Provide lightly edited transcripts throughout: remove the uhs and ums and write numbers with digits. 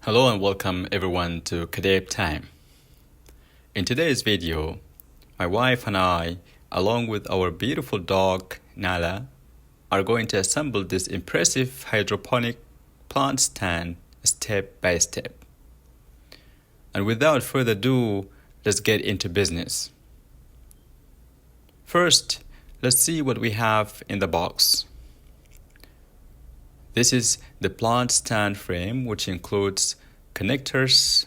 Hello and welcome everyone to Cadet Time. In today's video, my wife and I, along with our beautiful dog Nala, are going to assemble this impressive hydroponic plant stand step by step. And without further ado, let's get into business. First, let's see what we have in the box. This is the plant stand frame, which includes connectors,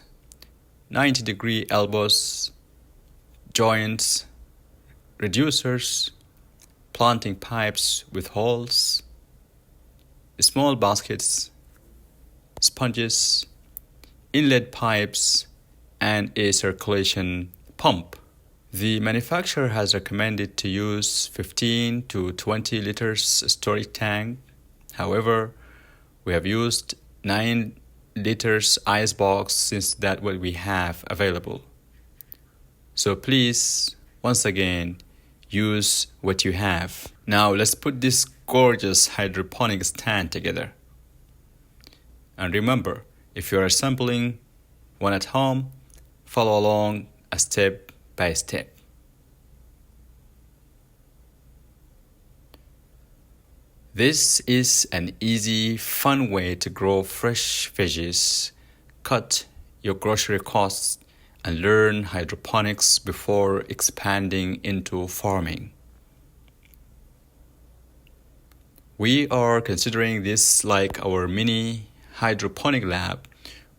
90-degree elbows, joints, reducers, planting pipes with holes, small baskets, sponges, inlet pipes, and a circulation pump. The manufacturer has recommended to use 15 to 20 liters storage tank. However, we have used 9 liters ice box since that's what we have available. So please, once again, use what you have. Now let's put this gorgeous hydroponic stand together. And remember, if you're assembling one at home, follow along a step by step. This is an easy, fun way to grow fresh veggies, cut your grocery costs, and learn hydroponics before expanding into farming. We are considering this like our mini hydroponic lab,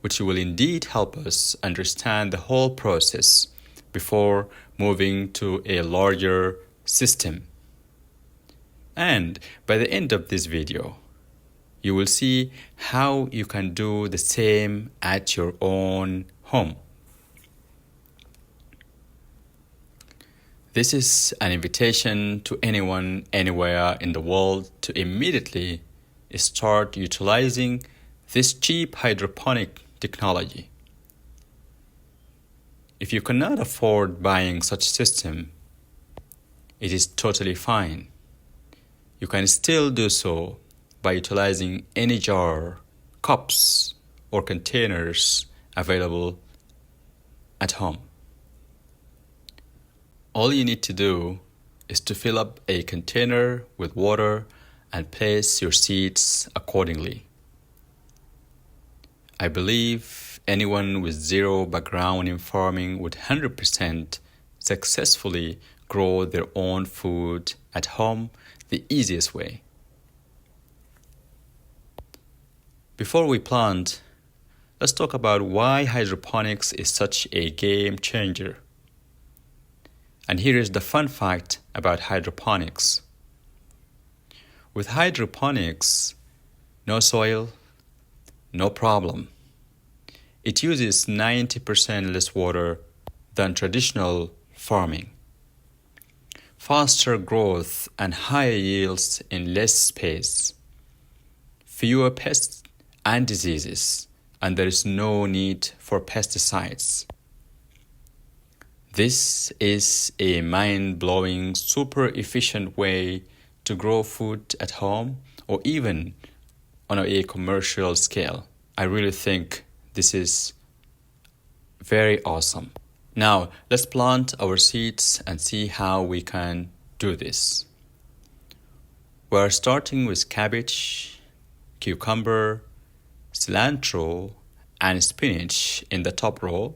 which will indeed help us understand the whole process before moving to a larger system. And by the end of this video, you will see how you can do the same at your own home. This is an invitation to anyone, anywhere in the world to immediately start utilizing this cheap hydroponic technology. If you cannot afford buying such system, it is totally fine. You can still do so by utilizing any jar, cups, or containers available at home. All you need to do is to fill up a container with water and place your seeds accordingly. I believe anyone with zero background in farming would 100% successfully grow their own food at home the easiest way. Before we plant, let's talk about why hydroponics is such a game changer. And here is the fun fact about hydroponics. With hydroponics, no soil, no problem. It uses 90% less water than traditional farming. Faster growth and higher yields in less space. Fewer pests and diseases, and there is no need for pesticides. This is a mind-blowing, super efficient way to grow food at home or even on a commercial scale. I really think this is very awesome. Now, let's plant our seeds and see how we can do this. We're starting with cabbage, cucumber, cilantro, and spinach in the top row,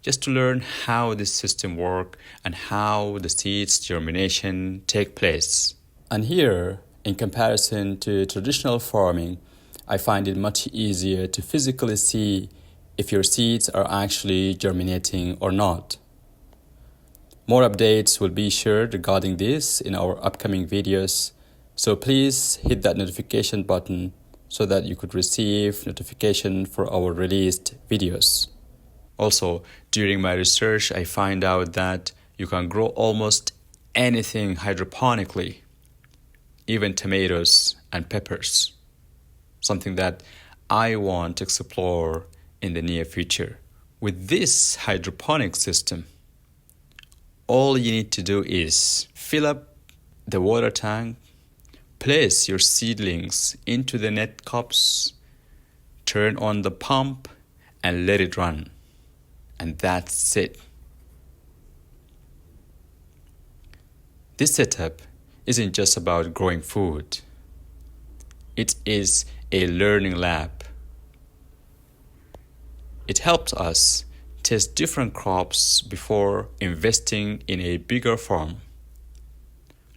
just to learn how this system works and how the seeds germination take place. And here, in comparison to traditional farming, I find it much easier to physically see if your seeds are actually germinating or not. More updates will be shared regarding this in our upcoming videos, so please hit that notification button so that you could receive notification for our released videos. Also, during my research, I find out that you can grow almost anything hydroponically, even tomatoes and peppers, something that I want to explore in the near future. With this hydroponic system, all you need to do is fill up the water tank, place your seedlings into the net cups, turn on the pump, and let it run. And that's it. This setup isn't just about growing food. It is a learning lab. It helps us test different crops before investing in a bigger farm.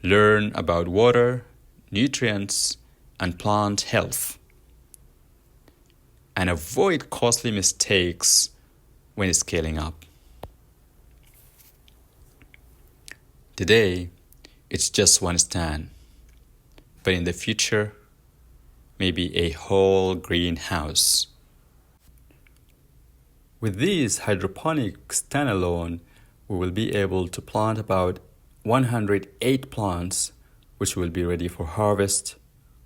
Learn about water, nutrients, and plant health. And avoid costly mistakes when scaling up. Today, it's just one stand. But in the future, maybe a whole greenhouse. With these hydroponic standalone, we will be able to plant about 108 plants, which will be ready for harvest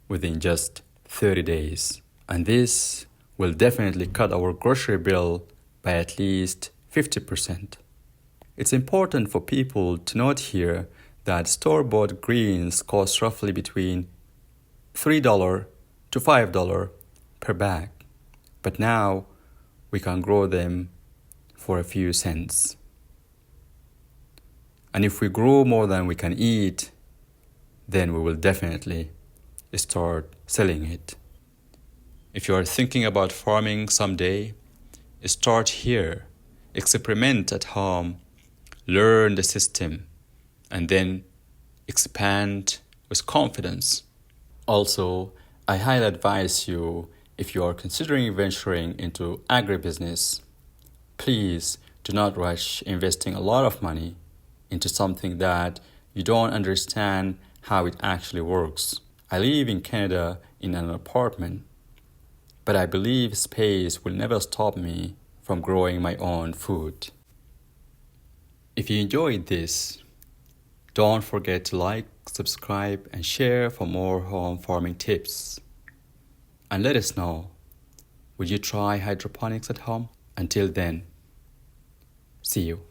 within just 30 days. And this will definitely cut our grocery bill by at least 50%. It's important for people to note here that store-bought greens cost roughly between $3 to $5 per bag. But now we can grow them for a few cents. And if we grow more than we can eat, then we will definitely start selling it. If you are thinking about farming someday, start here, experiment at home, learn the system, and then expand with confidence. Also, I highly advise you, if you are considering venturing into agribusiness, please do not rush investing a lot of money into something that you don't understand how it actually works. I live in Canada in an apartment, but I believe space will never stop me from growing my own food. If you enjoyed this, don't forget to like, subscribe, and share for more home farming tips. And let us know, would you try hydroponics at home? Until then, see you.